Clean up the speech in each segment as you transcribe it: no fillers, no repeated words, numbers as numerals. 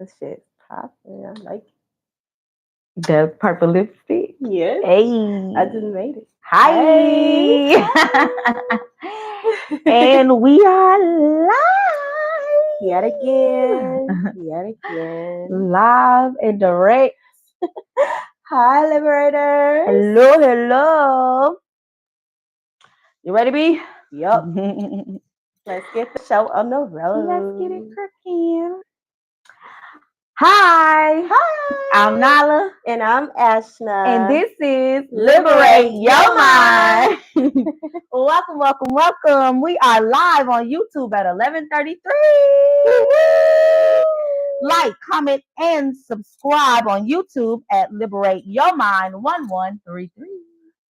This shit popping. I like The purple lipstick. it. Yes. Hey. I just made it. Hi. And we are live. Yet again. Yet again. Live and direct. Hi, Liberators. Hello, hello. You ready, B? Yup. Let's get the show on the road. Let's get it cracking. Hi. Hi. I'm Nala. And I'm Ashna. And this is Liberate Your Mind. Welcome, welcome, welcome. We are live on YouTube at 11:33. Like, comment, and subscribe on YouTube at Liberate Your Mind 1133.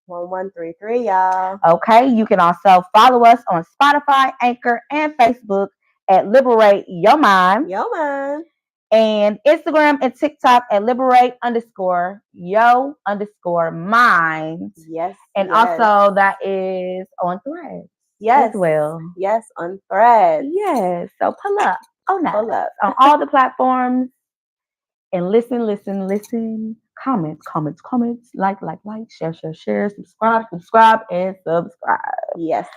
1133, y'all. Okay, you can also follow us on Spotify, Anchor, and Facebook at Liberate Your Mind. Yo mind. And Instagram and TikTok at liberate_yo_mind. Yes. And yes. also that is on Threads Yes. as well. Yes, on Threads. Yes. So pull up on that. Pull up. On all the platforms and listen. Comments. Like, share, subscribe, and subscribe. Yes.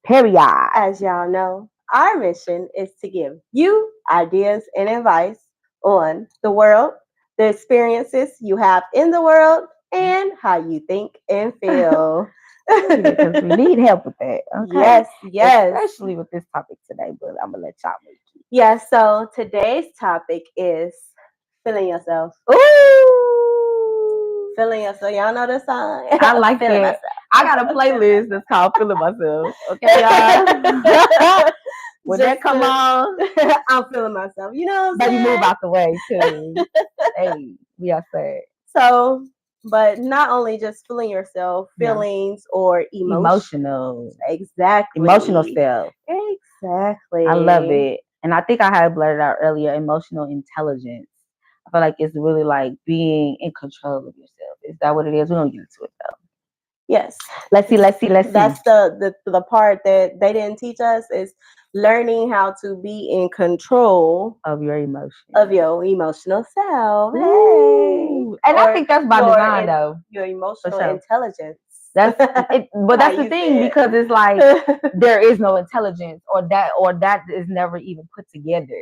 Period. As y'all know, our mission is to give you ideas and advice on the world, the experiences you have in the world, and how you think and feel. Because we need help with that. Okay? Yes. Especially with this topic today, but I'm gonna let y'all make it. Yeah, so today's topic is feeling yourself. Ooh. Feeling yourself. Y'all know the song? I like Feeling that. myself. I got a playlist that's called Feeling Myself. Okay, y'all. When that come on, I'm feeling myself. You know what I'm baby, saying? move out the way too. Hey, we are sad. So, but not only just feeling yourself, Yeah. feelings or Emotional. Exactly. Emotional self. Exactly. I love it. And I think I had blurted out earlier, emotional intelligence. I feel like it's really like being in control of yourself. Is that what it is? We don't get into it though. Yes. Let's see. That's the part that they didn't teach us is learning how to be in control of your emotions. Of your emotional self. Ooh. Hey. And I think that's by design though. Your emotional sure. Intelligence. That's it, but that's the thing because it's like there is no intelligence or that is never even put together.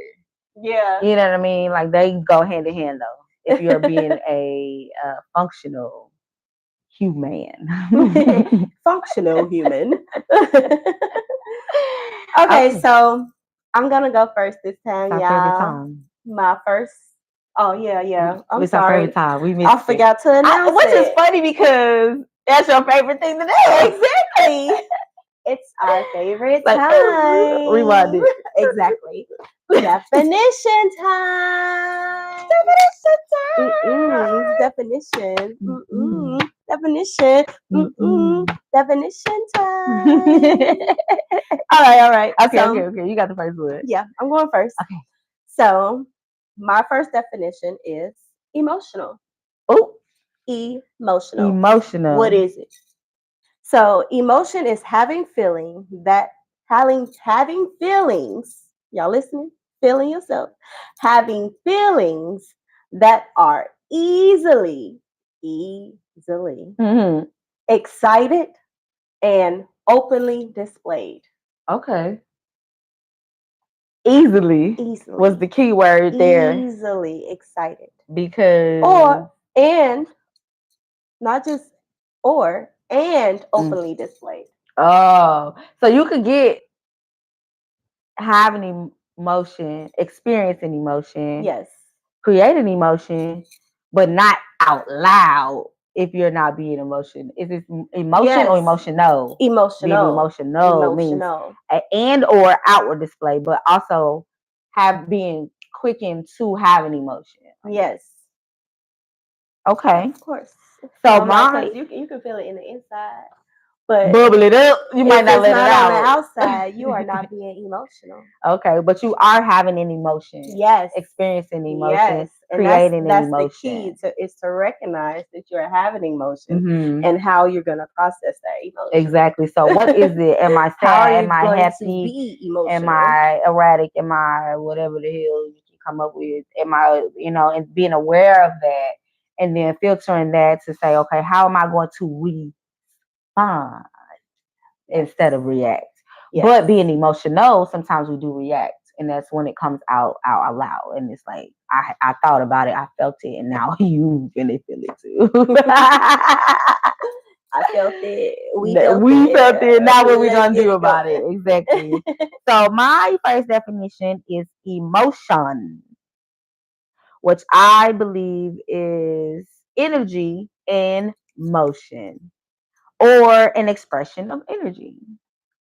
Yeah. You know what I mean? Like they go hand in hand though. If you're being a functional human. Functional human. Okay, so I'm gonna go first this time, it's our favorite time. My first. Oh yeah. I'm it's sorry. Our favorite time. We missed I forgot to announce which is funny because that's your favorite thing to do. Exactly. It's our favorite time. Rewind it. Exactly. Definition time. Definition. Definition. Definition time. All right. Okay. You got the first one. Yeah, I'm going first. Okay. So, my first definition is emotional. Oh, emotional. What is it? So, emotion is having feelings. Y'all listening? Feeling yourself. Having feelings that are easily excited and openly displayed. Okay. Easily was the key word there. Easily excited. Because and openly displayed. Oh, so you could get having emotion, experiencing emotion, yes, creating emotion, but not out loud. If you're not being emotion, is it emotion or emotional? Emotional. Being emotional means and or outward display, but also being quickened to have an emotion. Yes. Okay. Of course. So mine, you can feel it in the inside. But bubble it up. You might not let it out. On the outside, you are not being emotional. Okay, but you are having an emotion. Yes. Experiencing emotion. Yes. Creating an emotion. That's the key is to recognize that you're having emotion and how you're going to process that emotion. Exactly. So what is it? Am I sad? Am I happy? To be emotional? Am I erratic? Am I whatever the hell you can come up with? Am I, and being aware of that, and then filtering that to say, okay, how am I going to respond instead of react? Yes. But being emotional, sometimes we do react, and that's when it comes out loud, and it's like I thought about it, I felt it, and now you really feel it too. I felt it. We felt it. Now what we Let's gonna get do it about going. it? Exactly. So my first definition is emotion, which I believe is energy in motion, or an expression of energy.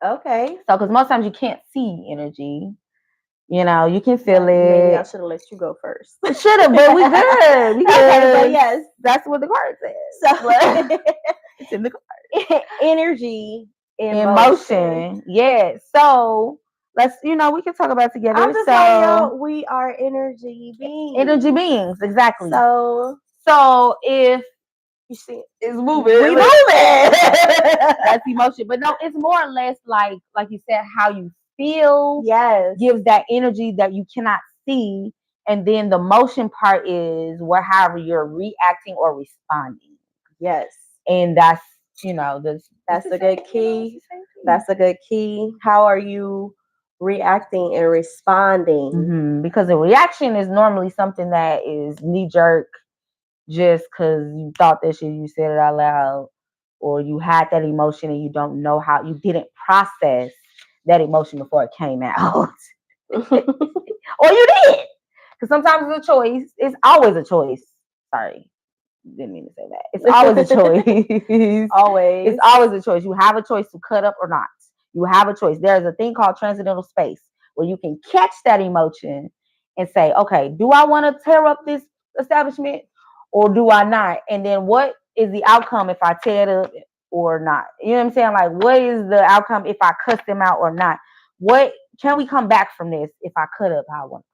Okay. So, because most times you can't see energy, you can feel it. Maybe I should have let you go first. Should have, but we good. We good. Okay, but yes, that's what the card says. so It's in the card. energy in Emotion. Yeah. So let's, we can talk about it together. I'm just like, yo, we are energy beings. Energy beings, exactly. So if you see, it's moving, we moving. That's emotion. But no, it's more or less like you said, how you feel. Yes. Gives that energy that you cannot see. And then the motion part is however you're reacting or responding. Yes. And that's, that's a good key. That's a good key. How are you reacting and responding? Mm-hmm. Because the reaction is normally something that is knee jerk, just because you thought that shit, you said it out loud, or you had that emotion and you don't know how, you didn't process that emotion before it came out. Or you did. Because sometimes it's a choice. It's always a choice. Sorry. Didn't mean to say that. It's always a choice. Always. It's always a choice. You have a choice to cut up or not. You have a choice. There's a thing called transcendental space where you can catch that emotion and say, okay, do I want to tear up this establishment or do I not? And then what is the outcome if I tear it up or not? You know what I'm saying? Like, what is the outcome if I cuss them out or not? What can we come back from this if I cut up how I want?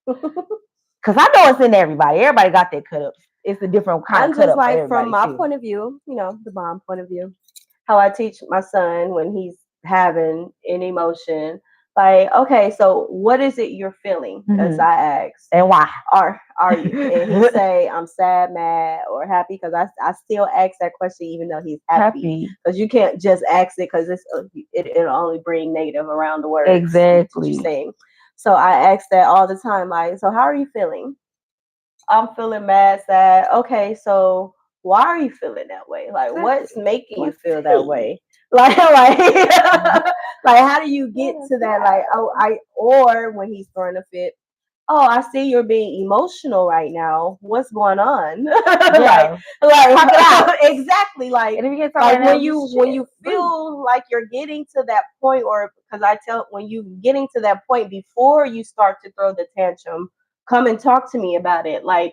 Because I know it's in everybody. Everybody got their cut ups. It's a different kind of cut up. I'm just like, from my point of view, the mom point of view, how I teach my son when he's having an emotion. Like, okay, so what is it you're feeling? As I ask, and why are you? And he say, I'm sad, mad, or happy. Because I still ask that question even though he's happy. Because you can't just ask it because it'll only bring negative around the words. Exactly. You're saying. So I ask that all the time. Like, so how are you feeling? I'm feeling mad, sad. Okay, so why are you feeling that way? Like, what's making you feel that way? Like, like, how do you get to that? Like, or when he's throwing a fit, oh, I see you're being emotional right now. What's going on? Yeah. like talk it out. Exactly. Like when you feel like you're getting to that point, or because I tell when you getting to that point before you start to throw the tantrum, come and talk to me about it. Like,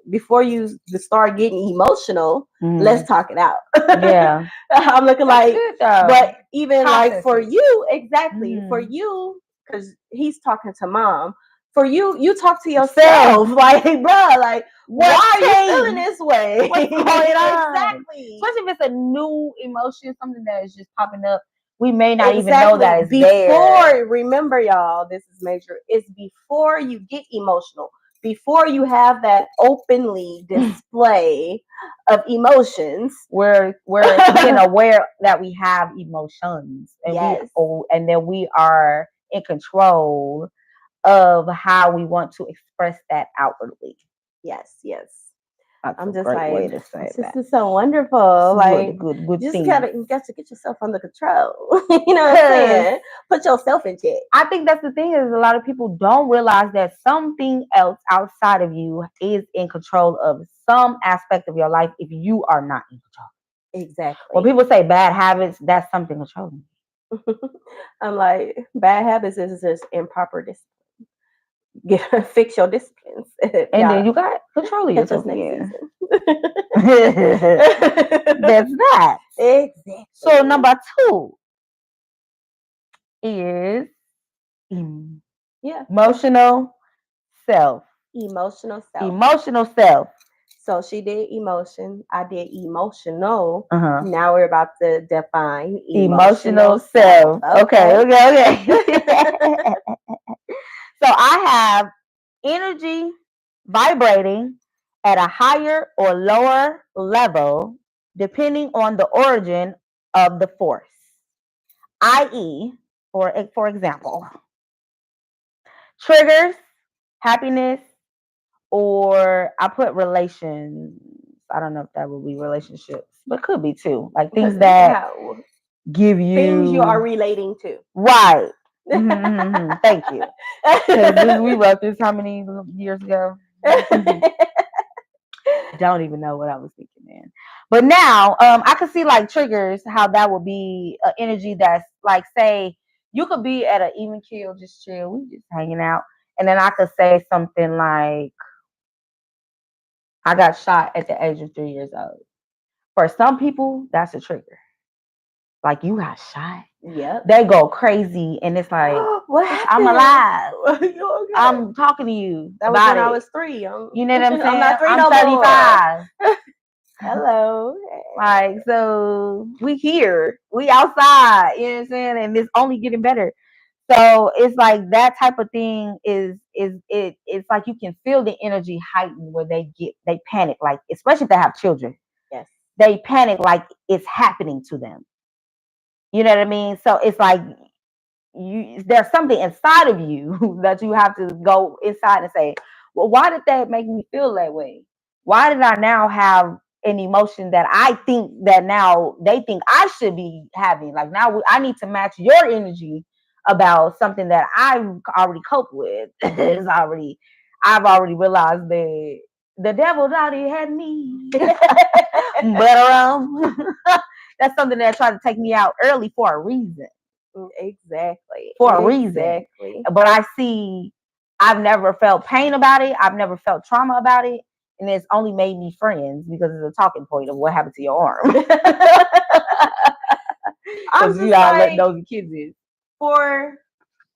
before you start getting emotional, let's talk it out. Yeah. I'm looking like, but even like for you, exactly for you, because he's talking to mom. For you talk to yourself. Like, bro, like, why are you feeling this way? What's going on? Exactly. Especially if it's a new emotion, something that is just popping up. We may not even know that it's there. Remember, y'all, this is major. It's before you get emotional. Before you have that openly display of emotions, we're being aware that we have emotions, and and then we are in control of how we want to express that outwardly. Yes. That's I'm a just great like, way to say this is so wonderful. Like, good you thing. got to get yourself under control. You know what I'm saying? Put yourself in check. I think that's the thing, is a lot of people don't realize that something else outside of you is in control of some aspect of your life if you are not in control. Exactly. When people say bad habits, that's something controlling. I'm like, bad habits is just improper discipline. Fix your disciplines. And then you got control of yourself again. That's that. Exactly. So number 2 is emotional self. Emotional self. So she did emotion. I did emotional. Now we're about to define emotional self. Okay. So I have energy vibrating at a higher or lower level depending on the origin of the force. I.e., for example, triggers, happiness, or I put relations. I don't know if that would be relationships, but could be too. Like things that How- give you things you are relating to. right. Thank you. Because we wrote this how many years ago? Don't even know what I was thinking, man. But now, I could see like triggers, how that would be an energy that's like, say, you could be at an even keel, just chill, we just hanging out, and then I could say something like, I got shot at the age of 3 years old. For some people, that's a trigger. Like, you got shot. Yep. They go crazy, and it's like, what I'm happened? alive. You okay? I'm talking to you. That was about when it. I was 3. You know what I'm saying? I'm not 3 I'm no 35. more. Hello. Like, so we here, we outside, you know what I'm saying? And it's only getting better. So it's like that type of thing it's like you can feel the energy heighten where they panic, like especially if they have children. Yes. They panic like it's happening to them. You know what I mean? So it's like there's something inside of you that you have to go inside and say, well, why did that make me feel that way? Why did I now have an emotion that I think that now they think I should be having? Like, now I need to match your energy about something that I've already coped with. I've already realized that the devil already had me. But that's something that tried to take me out early for a reason. Exactly. For a reason. But I've never felt pain about it. I've never felt trauma about it. And it's only made me friends because it's a talking point of what happened to your arm. Because you all let those kids in.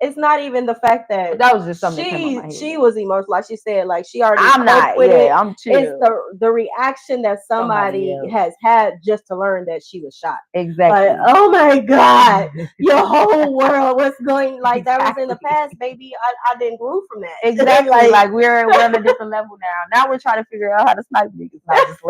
It's not even the fact that was just something that came on my head. She was emotional, like she said, like she already I'm not with it. I'm chill. It's the reaction that somebody has had just to learn that she was shot. Exactly. Like, oh my God, your whole world was going like that was in the past, baby. I didn't grow from that. Exactly. like we're on a different level now. Now we're trying to figure out how to snipe niggas. Not just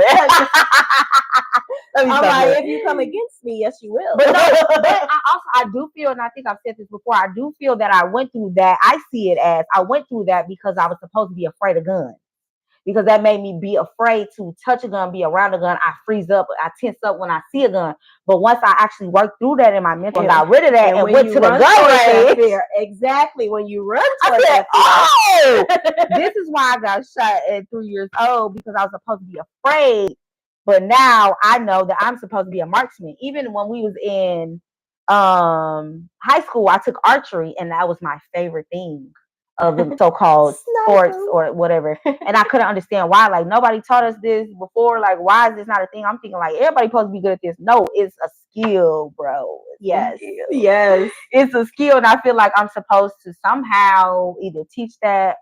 I'm like, if you come against me, yes, you will. But I do feel, and I think I've said this before, I do feel that I went through that. I see it as I went through that because I was supposed to be afraid of guns. Because that made me be afraid to touch a gun, be around a gun. I freeze up, I tense up when I see a gun. But once I actually worked through that in my mental, got rid of that, and went to the gun range. Exactly, when you run towards that fear. Oh, this is why I got shot at 3 years old, because I was supposed to be afraid. But now I know that I'm supposed to be a marksman. Even when we was in high school, I took archery, and that was my favorite thing of the so-called sports or whatever. And I couldn't understand why. Like, nobody taught us this before. Like, why is this not a thing? I'm thinking like everybody's supposed to be good at this. No, it's a skill, bro. Yes. Yes. It's a skill, and I feel like I'm supposed to somehow either teach that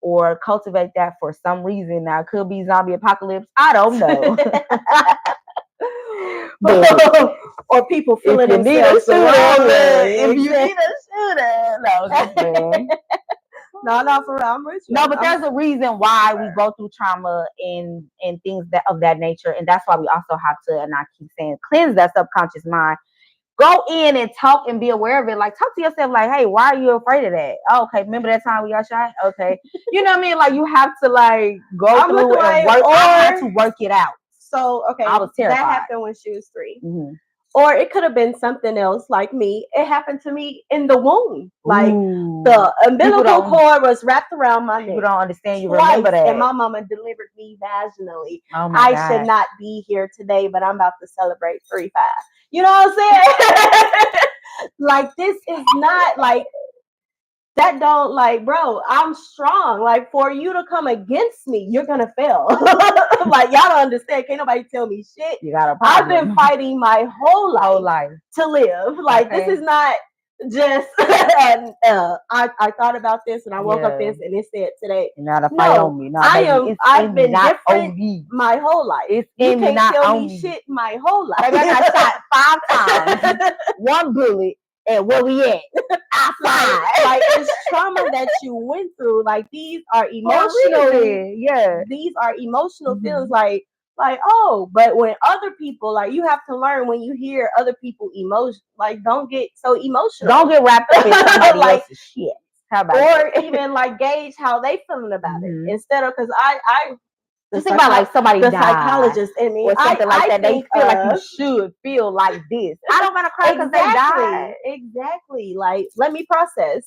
or cultivate that for some reason. Now, it could be zombie apocalypse. I don't know. Or people feeling themselves the wrong way. If you need a shooter. No, for real, I'm with you. No, but there's a reason why we go through trauma and things of that nature. And that's why we also have to, and I keep saying, cleanse that subconscious mind. Go in and talk and be aware of it. Like, talk to yourself like, hey, why are you afraid of that? Oh, okay, remember that time we got shot? Okay. You know what I mean? Like, you have to like go through and work. I had to work it out. So, okay, I was terrified. That happened when she was 3. Mm-hmm. Or it could have been something else like me. It happened to me in the womb. Like, the umbilical cord was wrapped around my neck. People don't understand. You remember that. And my mama delivered me vaginally. Oh my God. Should not be here today, but I'm about to celebrate 35. You know what I'm saying? Like, this is not like, that don't, like, bro, I'm strong. Like, for you to come against me, you're gonna fail. Like, y'all don't understand. Can't nobody tell me shit. You got a problem. I've been fighting my whole life to live. Like, this is not just I thought about this and I woke up this and it said today. You're not a fight on me. No, I've been different my whole life. It's you can't tell me shit my whole life. I got shot 5 times. 1 bullet And where we at? Outside. Like it's trauma that you went through. Like these are For a emotional. reason. Yeah. These are emotional Mhm. feelings. Like oh, but when other people, like you have to learn when you hear other people emotion, like don't get so emotional. Don't get wrapped up in somebody Like, else's shit. How about or that? even like gauge how they feeling about Mhm. it instead of because I Just think about like somebody the died psychologist in me or something like I that. They think feel like you of should feel like this. I don't gotta cry because they died. exactly. Like let me process.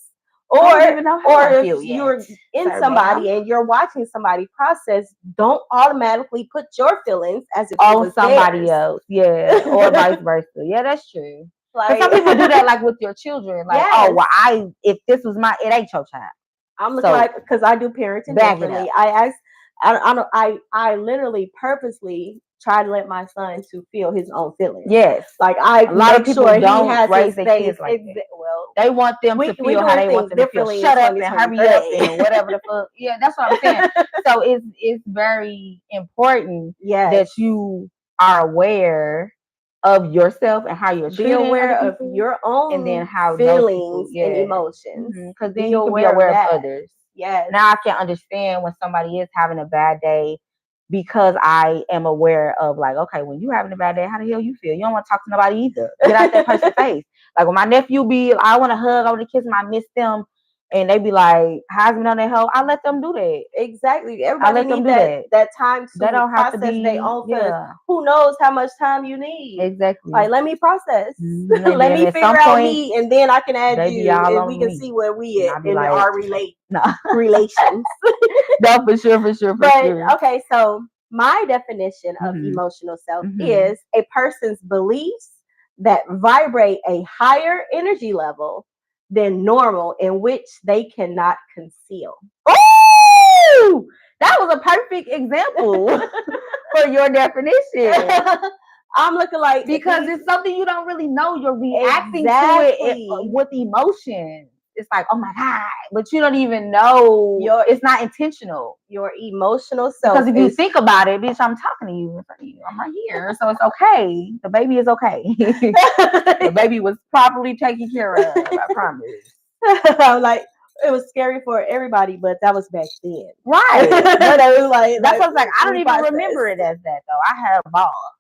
I don't Or even know how I if feel yet. you're in Sir, somebody ma'am. and you're watching somebody process, don't automatically put your feelings as if it On was somebody theirs. else, yeah, or vice versa. Yeah, that's true. Because some people do that, like with your children. Like, oh, well, if this was it ain't your child. I'm looking like because I do parenting Back it differently. up. I literally purposely try to let my son to feel his own feelings. Yes, like I a lot of people sure don't he has raise his their space. kids like that. Well, they want them to feel how they want them to feel. Shut up and hurry up and whatever the fuck. Yeah, that's what I'm saying. So it's very important that you are aware of yourself and how you're treating aware other of people, your own and then how feelings people, and emotions. Because then you can be aware of others. Yes. Now I can understand when somebody is having a bad day because I am aware of like, okay, when you're having a bad day, how the hell you feel? You don't want to talk to nobody either. Get out that person's face. Like when my nephew I want to hug, I want to kiss them, I miss them. And they be like, how's me on that hell? I let them do that. Exactly. Everybody needs that time to they don't have to process be, their own feelings. Who knows how much time you need? Exactly. Like, let me process. Mm-hmm. Let me figure out me, and then I can add you, and we can see where we at in like, our relations. No, for sure. Okay, so my definition of emotional self is a person's beliefs that vibrate a higher energy level than normal in which they cannot conceal. Oh, that was a perfect example for your definition. I'm looking like because it's something you don't really know. You're reacting to it with emotion. It's like, oh my God, but you don't even know. It's not intentional. Your emotional self. Because if you think about it, bitch, I'm talking to you. I'm right here, so it's okay. The baby is okay. The baby was properly taken care of. I promise. I'm like, it was scary for everybody, but that was back then. Right. But it was like that's what I was like. I don't even remember it as that though. I had a ball.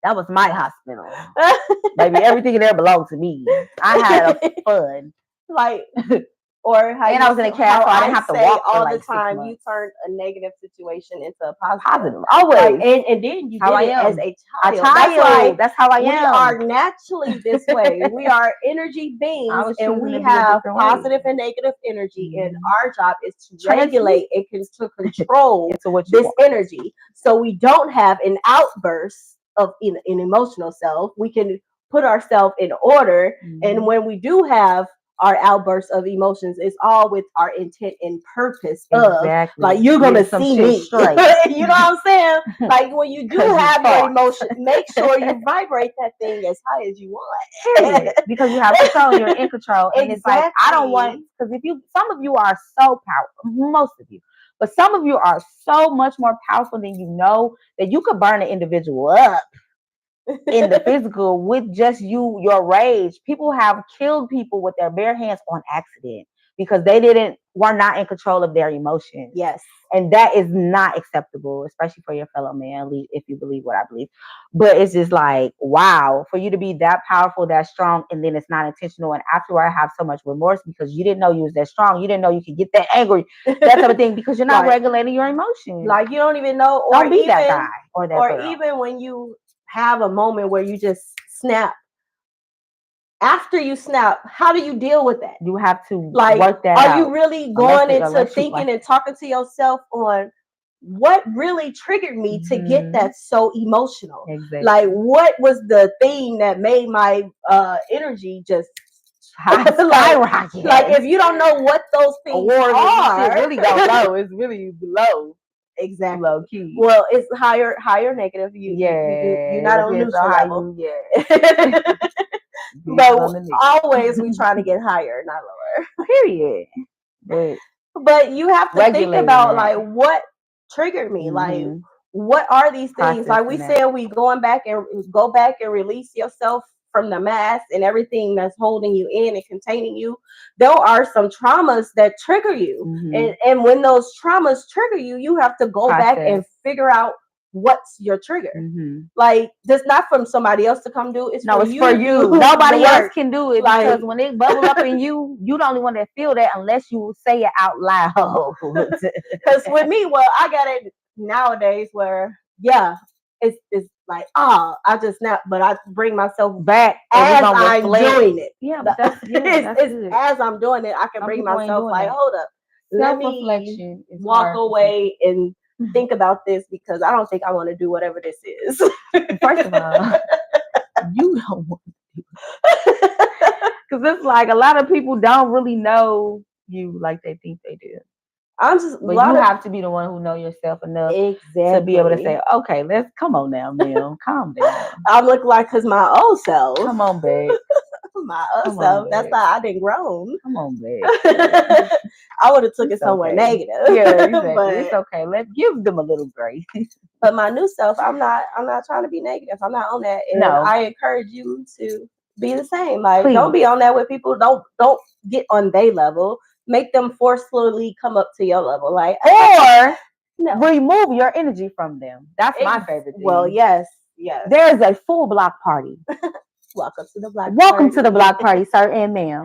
That was my hospital. Baby, everything in there belonged to me. I had a fun. Like, or how I was in a cast, so I didn't have to walk all for like the time. 6 months. You turned a negative situation into a positive. Always. Like, and then you did it as a child. That's how I am. We are naturally this way. We are energy beings, and we have positive and negative energy. And our job is to regulate and to control this energy, so we don't have an outburst of an emotional self. We can put ourselves in order, and when we do have our outbursts of emotions, it's all with our intent and purpose of like you're gonna see me straight. You know what I'm saying? Like when you do have your emotion, make sure you vibrate that thing as high as you want. Because you have control, you're in control. And it's like I don't want, because some of you are so powerful, most of you, but some of you are so much more powerful than you know that you could burn an individual up in the physical with just your rage. People have killed people with their bare hands on accident because they were not in control of their emotions. Yes. And that is not acceptable, especially for your fellow man, if you believe what I believe. But it's just like, wow, for you to be that powerful, that strong, and then it's not intentional. And afterward, I have so much remorse because you didn't know you was that strong. You didn't know you could get that angry, that type of thing, because you're not regulating your emotions. Like you don't even know, or don't be that guy or that girl. Even when you have a moment where you just snap. After you snap, how do you deal with that? You have to work that out. Are you really going into thinking and talking to yourself on what really triggered me to get that so emotional? Exactly. Like what was the thing that made my energy just skyrocket? Like if you don't know what those things are, it really go low. It's really low. Exactly. Low key. Well, it's higher negative. You're not on neutral level. But always we trying to get higher, not lower. Period. But you have to think about like what triggered me. Like what are these things? Like we said, we go back and release yourself from the mass and everything that's holding you in and containing you, there are some traumas that trigger you. And when those traumas trigger you, you have to go back and figure out what's your trigger. Like, that's not from somebody else to come do. It's no, for it's you for to you. do Nobody the else work. can do it Like- because when it bubble up in you, you the only one that feel that unless you say it out loud. Because with me, well, I got it nowadays where, yeah, it's like, I just now, but I bring myself back as I'm doing it. Yeah, but that's it's good. as I'm doing it, I can Some bring people ain't myself doing like, that. hold up, let me Self-reflection is walk hard for away and think about this because I don't think I want to do whatever this is. First of all, you don't want to do it. Because it's like a lot of people don't really know you like they think they do. I'm just, But you have to be the one who know yourself enough to be able to say, okay, let's come on now, Mel, calm down. I look like, because my old self. Come on, babe. My old self. That's why I didn't grown. Come on, babe. I would have took it somewhere negative. Yeah, exactly. But it's okay. Let's give them a little grace. But my new self, I'm not trying to be negative. I'm not on that. And I encourage you to be the same. Like, don't be on that with people. Don't get on their level. Make them forcefully come up to your level. Like, or remove your energy from them. That's my favorite thing. Well, yes. There's a full block party. Welcome to the block party. Welcome to the block party, sir and ma'am.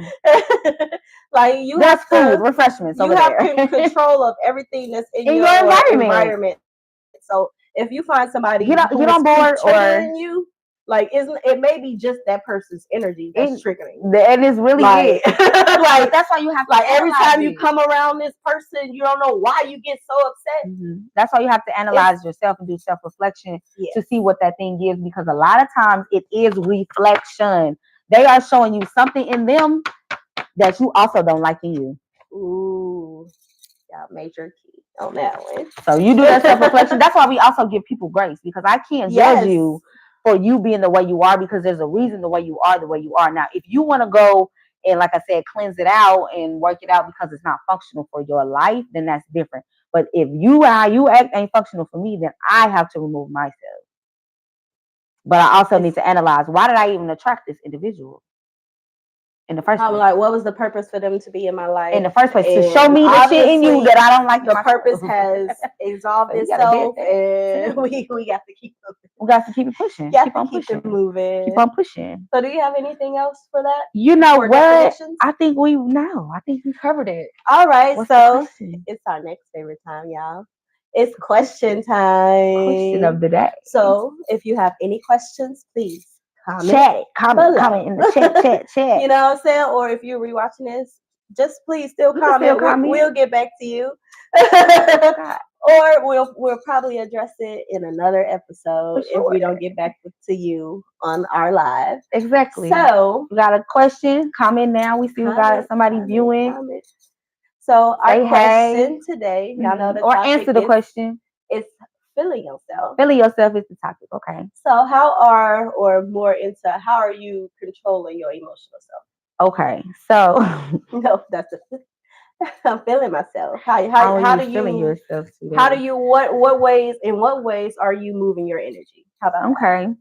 Like, there's food, refreshments over there. You have control of everything that's in your environment. So if you find somebody get on board triggering you, like, it may be just that person's energy that's triggering you. And it's really like, like that's why you have to, like, every time you come around this person, you don't know why you get so upset. That's why you have to analyze yourself and do self-reflection to see what that thing is, because a lot of times it is reflection. They are showing you something in them that you also don't like in you. Ooh, yeah, major key on that one. So you do that self-reflection. That's why we also give people grace, because I can't judge you for you being the way you are, because there's a reason the way you are. Now, if you want to go and, like I said, cleanse it out and work it out because it's not functional for your life, then that's different. But if how you act ain't functional for me, then I have to remove myself. But I also need to analyze, why did I even attract this individual in the first place? Like, what was the purpose for them to be in my life in the first place? To show me the shit in you that I don't like. The purpose has exalted itself, and we got to keep moving. We got to keep it pushing. Keep on pushing. Moving. Keep on pushing. So, do you have anything else for that? You know what? I think we covered it. All right. So it's our next favorite time, y'all. It's question time. Question of the day. So if you have any questions, please comment in the chat. You know what I'm saying? Or if you're rewatching this, just please still comment. We'll get back to you. Or we'll probably address it in another episode if we don't get back to you on our live. Exactly. So you got a question? Comment now. We see we got somebody viewing. Comment. So our question today, y'all know the topic, or answer the question. It's feeling yourself. Feeling yourself is the topic. Okay. So how are you controlling your emotional self? Okay. So no, that's I'm feeling myself. How do you feeling yourself today? How do you what ways are you moving your energy? How about okay.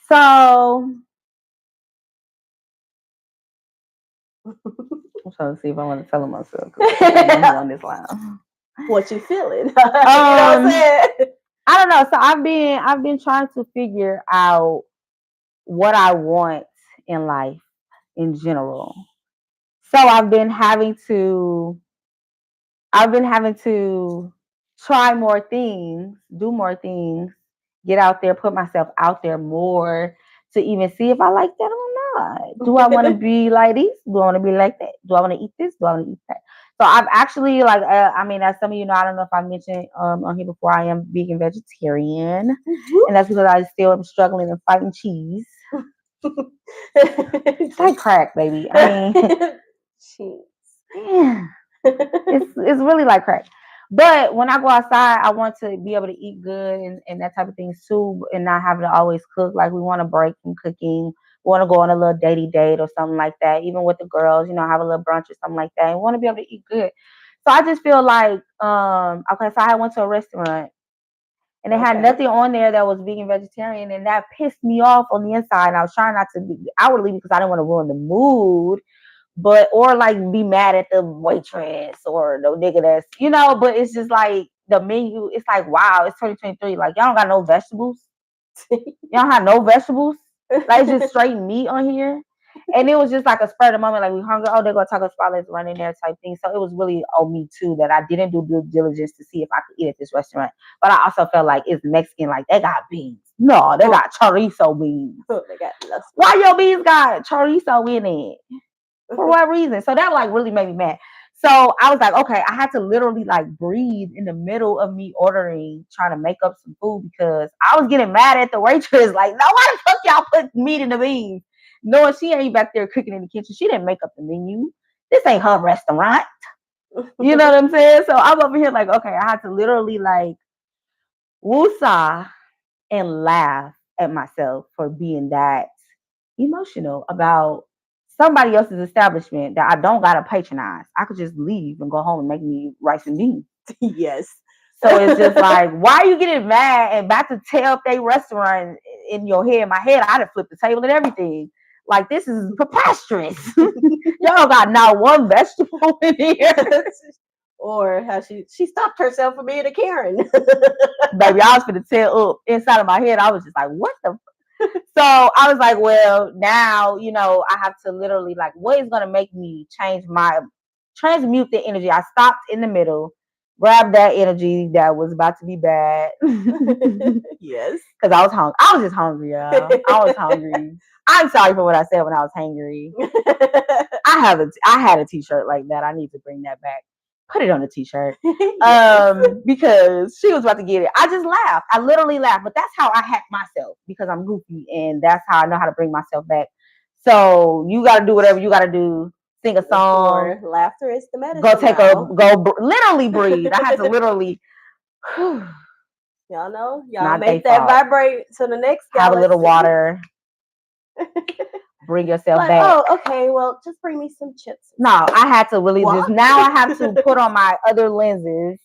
So I'm trying to see if I want to tell myself on this line. What you feeling? You know what I'm saying? I don't know. So I've been trying to figure out what I want in life in general. So I've been having to try more things, do more things, get out there, put myself out there more to even see if I like that or not. Do I want to be like this? Do I want to be like that? Do I want to eat this? Do I want to eat that? So I've actually as some of you know, I don't know if I mentioned on here before, I am vegan vegetarian, and that's because I still am struggling and fighting cheese. It's like crack, baby. I mean, cheese. Yeah, it's really like crack. But when I go outside, I want to be able to eat good and that type of thing too, and not having to always cook. Like, we want to break from cooking. We want to go on a little datey date or something like that. Even with the girls, have a little brunch or something like that. And we want to be able to eat good. So I just feel like, okay, so I went to a restaurant And it had nothing on there that was vegan, vegetarian, and that pissed me off on the inside. And I was trying not to be outwardly because I didn't want to ruin the mood, but or like be mad at the waitress or the nigga that's But it's just like the menu. It's like, wow, it's 2023. Like, y'all don't got no vegetables. Y'all don't have no vegetables. Like, it's just straight meat on here. And it was just like a spur of the moment, like we hungry. Oh, they're gonna taco spot, let's run in there type thing. So it was really on me too that I didn't do due diligence to see if I could eat at this restaurant. But I also felt like it's Mexican, like they got beans. No, they got chorizo beans. They got why your beans got chorizo in it? For what reason? So that like really made me mad. So I was like, okay, I had to literally like breathe in the middle of me ordering, trying to make up some food because I was getting mad at the waitress. Like, no, why the fuck y'all put meat in the beans? Knowing she ain't back there cooking in the kitchen. She didn't make up the menu. This ain't her restaurant. You know what I'm saying? So I'm over here like, okay, I had to literally like woosah and laugh at myself for being that emotional about somebody else's establishment that I don't gotta patronize. I could just leave and go home and make me rice and beans. Yes. So it's just like, why are you getting mad and about to tear up their restaurant in your head? In my head, I'd have flipped the table and everything. Like, this is preposterous. Y'all got not one vegetable in here. Or how she stopped herself from being a Karen. Baby, I was gonna tear up inside of my head. I was just like, what the So I was like, well, now, I have to literally like, what is going to make me transmute the energy? I stopped in the middle, grabbed that energy that was about to be bad. Yes. Because I was hungry. I was just hungry, y'all. I was hungry. I'm sorry for what I said when I was hangry. I had a t-shirt like that. I need to bring that back. Put it on a t-shirt. Because she was about to get it. I just laughed. I literally laughed. But that's how I hack myself because I'm goofy and that's how I know how to bring myself back. So you gotta do whatever you gotta do. Sing a song. Laughter is the medicine. Literally breathe. I had to literally y'all know. Y'all make that vibrate to the next galaxy. Have a little water. Bring yourself back. Oh, okay. Well, just bring me some chips. No, I had to really now I have to put on my other lenses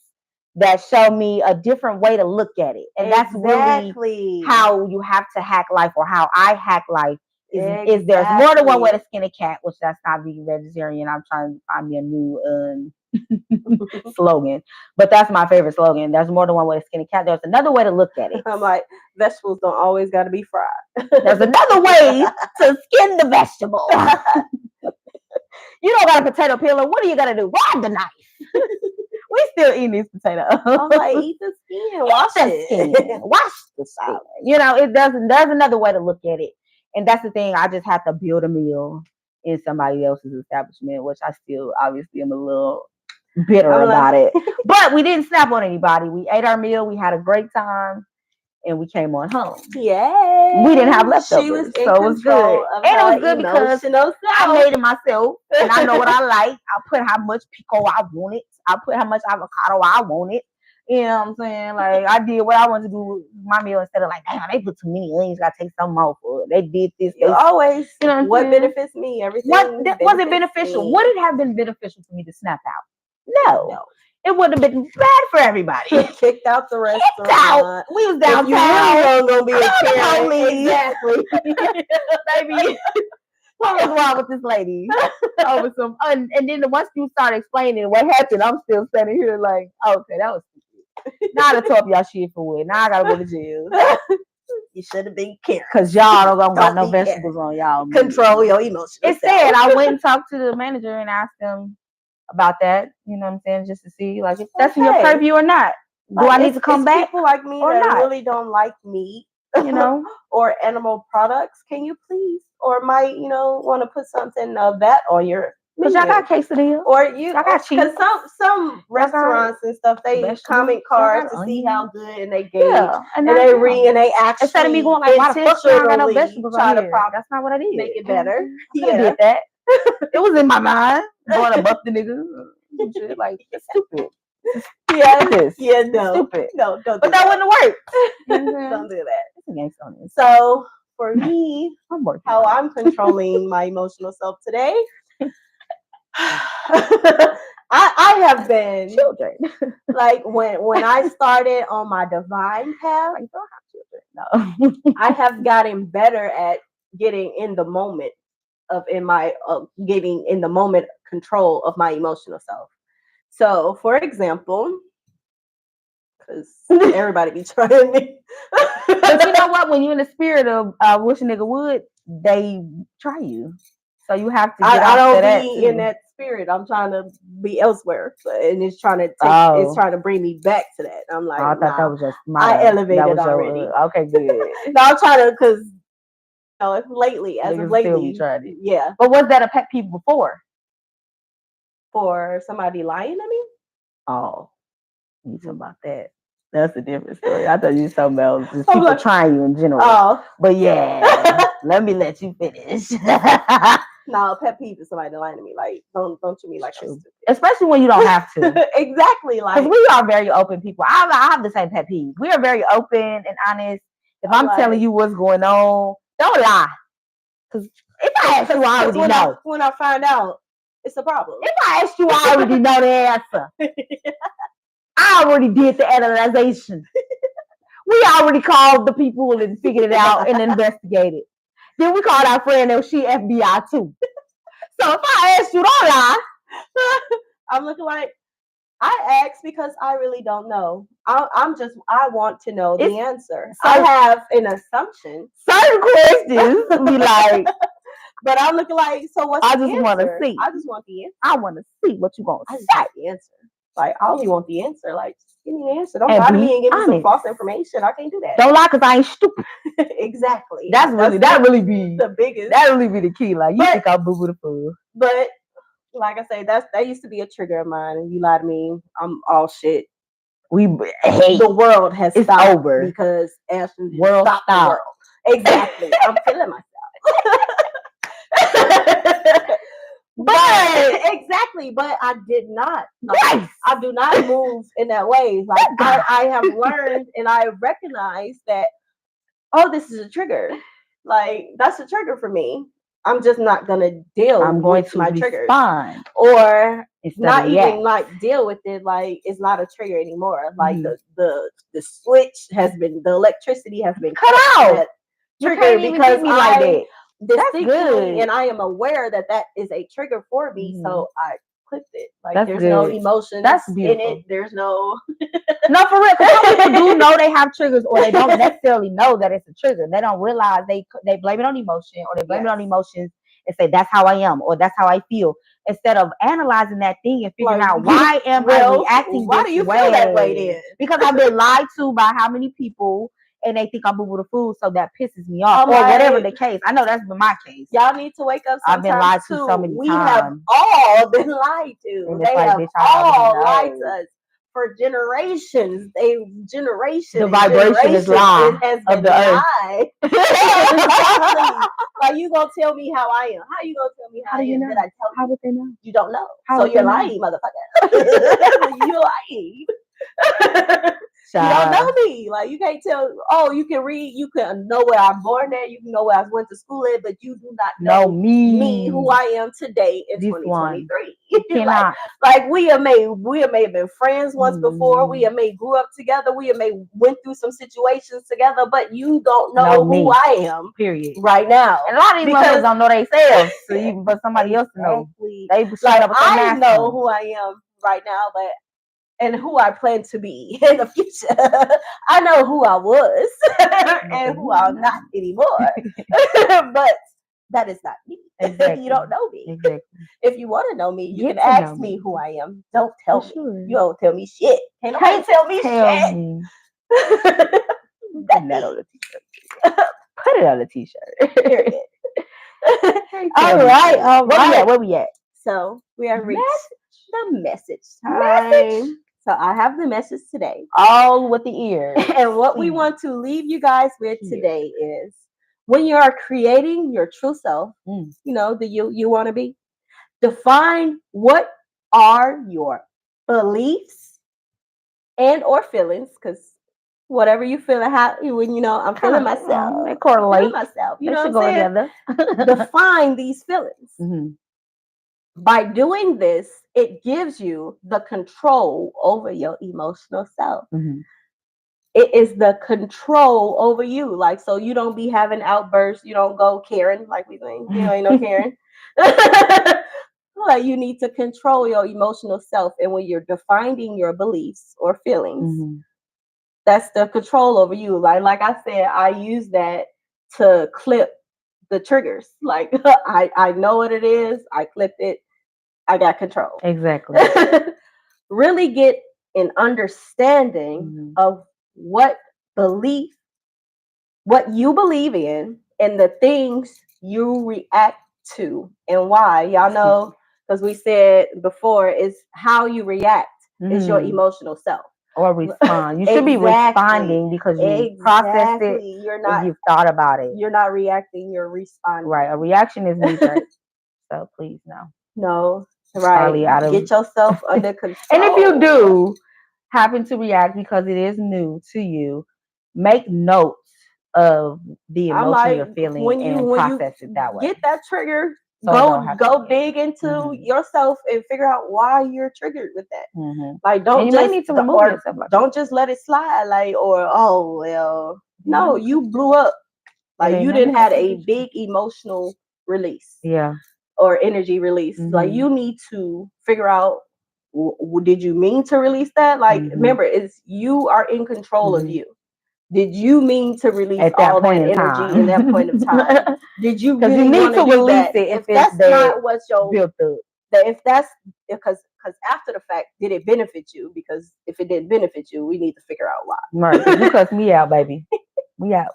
that show me a different way to look at it. And that's really how you have to hack life, or how I hack life is there's more than one way to skin a cat, which that's not vegan vegetarian. I'm trying to find me a new slogan. But that's my favorite slogan. There's more than one way to skin a cat. There's another way to look at it. I'm like, vegetables don't always got to be fried. There's another way to skin the vegetable. You don't got a potato peeler. What do you got to do? Ride the knife. We still eating these potatoes. I'm like, eat the skin. Wash the skin. Wash the salad. There's another way to look at it. And that's the thing. I just have to build a meal in somebody else's establishment, which I still obviously am a little bitter about it. But we didn't snap on anybody. We ate our meal. We had a great time. And we came on home. Yay! We didn't have leftovers, she was in so it was good. And it was good because I made it myself, and I know what I like. I put how much pico I wanted. I put how much avocado I wanted. You know what I'm saying? Like, I did what I wanted to do with my meal instead of like, damn, they put too many onions. Gotta take some more for it. They did this. You always, what benefits me? Everything. Was it beneficial? Would it have been beneficial for me to snap out? No. It would have been bad for everybody. Kicked out the restaurant. We was downtown. You really gonna be a Karen. Exactly. Baby, what was wrong with this lady? Over some, and then once you start explaining what happened, I'm still standing here like, okay, that was stupid. Now I talk y'all shit for it. Now I gotta go to jail. You should have been Karen. Cause y'all don't got no vegetables on y'all. Control your emotions. Instead, I went and talked to the manager and asked him about that, you know what I'm saying, just to see like if that's in your purview or not. Do I need to come back? People like me or that not? Really don't like meat, or animal products. Can you please, or might want to put something of that on your? Because y'all got quesadilla, or I got cheese. Because some restaurants and stuff they use comment cards to see how good and they gauge and they read and they actually instead of me going like, why the fuck y'all got no vegetables on here? That's not what I did. Make it better. I did that. It was in my mind. Going to buff the nigga. Shit, like, it's stupid. No. Stupid. No, don't do but that wouldn't work. Don't do that. It's against on this. So for me, I'm how I'm controlling my emotional self today, I have been Children. like when I started on my divine path, You don't have children. No. I have gotten better at getting in the moment getting in the moment control of my emotional self. So, for example, because everybody be trying me. But you know what? When you're in the spirit of wish a nigga would, they try you. So you have to get I off don't of that be too. in that spirit. I'm trying to be elsewhere, and it's trying to Oh. bring me back to that. I'm like, Oh, I thought nah, that was just I elevated that was already. Your, okay, good. No, I'm trying to because lately, as Niggas of still be lately, trying it. yeah, But was that a pet peeve before? for somebody lying to me. Oh, you talking about that? That's a different story. I thought you were talking about just people trying you in general. Oh, but yeah, let me let you finish. No, pet peeve is somebody lying to me. Like, don't treat me like I'm stupid. Especially when you don't have to. Exactly, like because we are very open people. I have the same pet peeve. We are very open and honest. If I'm telling you what's going on, don't lie. Because if I ask you, I already know. When I find out, it's a problem. If I ask you, I already know the answer. I already did the analyzation. We already called the people and figured it out and investigated. Then we called our friend and she FBI too. So if I ask you, don't lie. I'm looking like, I ask because I really don't know. I want to know the answer. I have an assumption. Certain questions be like, but I'm looking like, so what's the answer? I just want to see. I just want the answer. I want to see what you're going to say. Want the answer. Like, I only want the answer. Like, just give me the answer. Don't lie to me and give me some false information. I can't do that. Don't lie because I ain't stupid. Exactly. That really be the biggest. That really be the key. Like, you think I'm boo boo the fool. But like I say, that used to be a trigger of mine. And you lie to me, I'm all shit. The world has stopped over because Ashton world stopped the world. Exactly. I'm feeling myself. But exactly, but I did not. Yes. I do not move in that way. Like I have learned and I recognize that, oh, this is a trigger. Like, that's a trigger for me. I'm just not gonna deal with my triggers. Or not even like deal with it. Like, it's not a trigger anymore. Like the switch has been, the electricity has been cut out. Trigger because I distinctly and I am aware that is a trigger for me. So I clicked it. Like, there's no emotion in it. There's no no, for real. Because some people do know they have triggers, or they don't necessarily know that it's a trigger. They don't realize they blame it on emotion, or they blame it on emotions and say that's how I am, or that's how I feel, instead of analyzing that thing and figuring out why am I reacting why do you feel that way then? Because I've been lied to by how many people. And they think I'm boo boo the fool, so that pisses me off, or whatever the case. I know that's been my case. Y'all need to wake up. I've been lied to so many times. We have all been lied to. And they have all lied to us for generations. The vibration is lie of the earth. Like, you gonna tell me how I am? How you gonna tell me how I am? Did I tell you? How would they know? You don't know. So you're lying, motherfucker. You're lying. You don't know me. Like, you can't tell. Oh, you can read. You can know where I'm born at. You can know where I went to school at, but you do not know me who I am today in 2023. You cannot. like we have been friends once before. We have grew up together. We have went through some situations together, but you don't know who I am. Period. Right now, and a lot of these motherfuckers don't know themselves, so even for somebody else to know, they like I know who I am right now, but. And who I plan to be in the future. I know who I was and who I'm not anymore. But that is not me. Exactly. You don't know me. Exactly. If you want to know me, you can ask me who I am. Don't tell me. Sure. You don't tell me shit. Can't tell me shit. That on a t-shirt. Put it on a t-shirt. Period. All right. Where we at? So we are reached the message time. So I have the message today. All with the ears. And what we want to leave you guys with today is, when you are creating your true self, you know, the you want to be, define what are your beliefs and or feelings, because whatever you feel, when I'm feeling myself, they correlate. Myself, you know what I'm saying? Define these feelings. By doing this, it gives you the control over your emotional self. Mhm. It is the control over you. Like, so you don't be having outbursts. You don't go Karen, like we think. You know, ain't no Karen. Like, you need to control your emotional self. And when you're defining your beliefs or feelings, Mhm. that's the control over you. Like I said, I use that to clip the triggers. Like, I know what it is. I clipped it. I got control. Exactly. Really get an understanding Mhm. of what belief, what you believe in, and the things you react to, and why. Y'all know, because we said before, is how you react is your Mhm. emotional self. Or respond. You should be Exactly. responding because you processed it Exactly. You're and not you've thought about it. you're not reacting, you're responding. Right. A reaction is knee jerk. So please no. No, It's right. probably out of Get yourself under control. And if you do happen to react because it is new to you, make notes of the I'm emotion like, you're feeling when and you process it that way. get that trigger, So it don't happen go again. dig into Mhm. yourself and figure out why you're triggered with that. Mhm. Like, And don't you may just need to remove or yourself. Like don't just let it slide. Like, or oh well, no, okay. you blew up. Like, ain't you nothing didn't I had can a do. big emotional release Yeah. or energy release. Like, Mhm. you need to figure out, did you mean to release that? Like, Mhm. remember, it's you are in control of Mhm. you. Did you mean to release At that all point that in energy in that point of time? time. Did you Because you really need want to to do release that? it If if it's that's that not what your built up. that if that's because after the fact, did it benefit you? Because if it didn't benefit you, we need to figure out Right. 'Cause you why. cussed me out, baby. We out.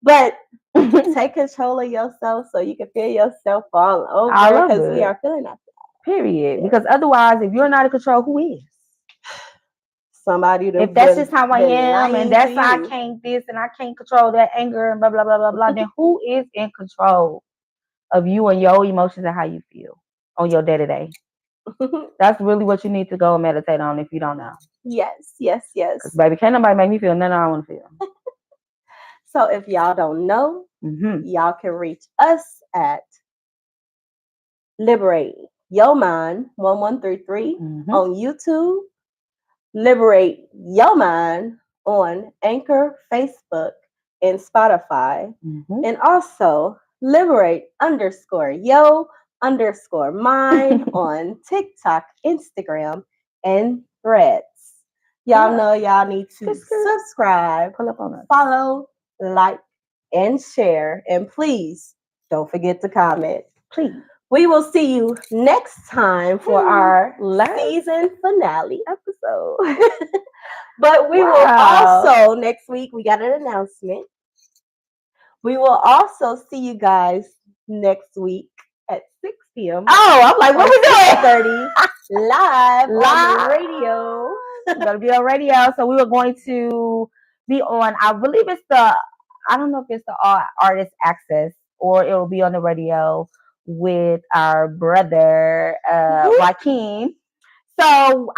But take control of yourself so you can feel yourself all I over, love because we it. are feeling that. Period. Yeah. Because otherwise, if you're not in control, who is? Somebody If that's been just how I been am and lying to that's how I you. can't this and I can't control that anger and blah blah blah blah blah, then who is in control of you and your emotions and how you feel on your day to day? That's really what you need to go and meditate on if you don't know. Yes, yes, yes. Because baby, can't nobody make me feel nothing I want to feel. So if y'all don't know, y'all can reach us at Liberate Your Mind 1133 on YouTube, Liberate Your Mind on Anchor, Facebook, and Spotify, and also Liberate _yo_mind on TikTok, Instagram, and Threads. Y'all know y'all need to subscribe, Pull up on us. follow, like, and share. And please don't forget to comment. Please. We will see you next time for our Last season finale. episode. But we will Wow. also, next week, we got an announcement. We will also see you guys next week at 6 p.m. Oh, I'm like, what we doing? 6:30 live on the radio. We're gonna be on radio. So we were going to be on, I believe it's I don't know if it's the artist access or it will be on the radio with our brother Joaquin. So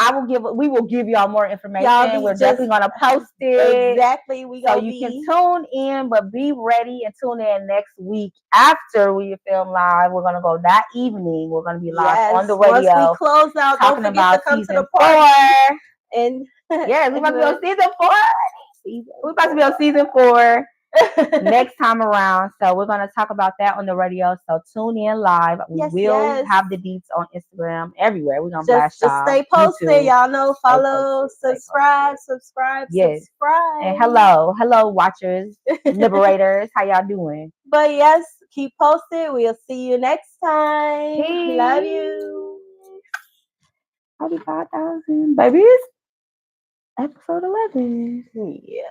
we will give y'all more information. We're definitely gonna post it. Exactly. So you can tune in, but be ready and tune in next week after we film live. We're gonna go that evening. We're gonna be live on the radio. Once we close out, talking don't forget about to come to season the party. 4. And yes, we're about to be on season 4. We're about to be on season 4 next time around. So we're gonna talk about that on the radio. So tune in live. We will have the deets on Instagram everywhere. We're gonna blast just stay posted. YouTube. Y'all know, follow, subscribe. Yes. Subscribe. And hello watchers, liberators. How y'all doing? But yes, keep posted. We'll see you next time. Peace. Love you. 45,000 babies. Episode 11. Yeah.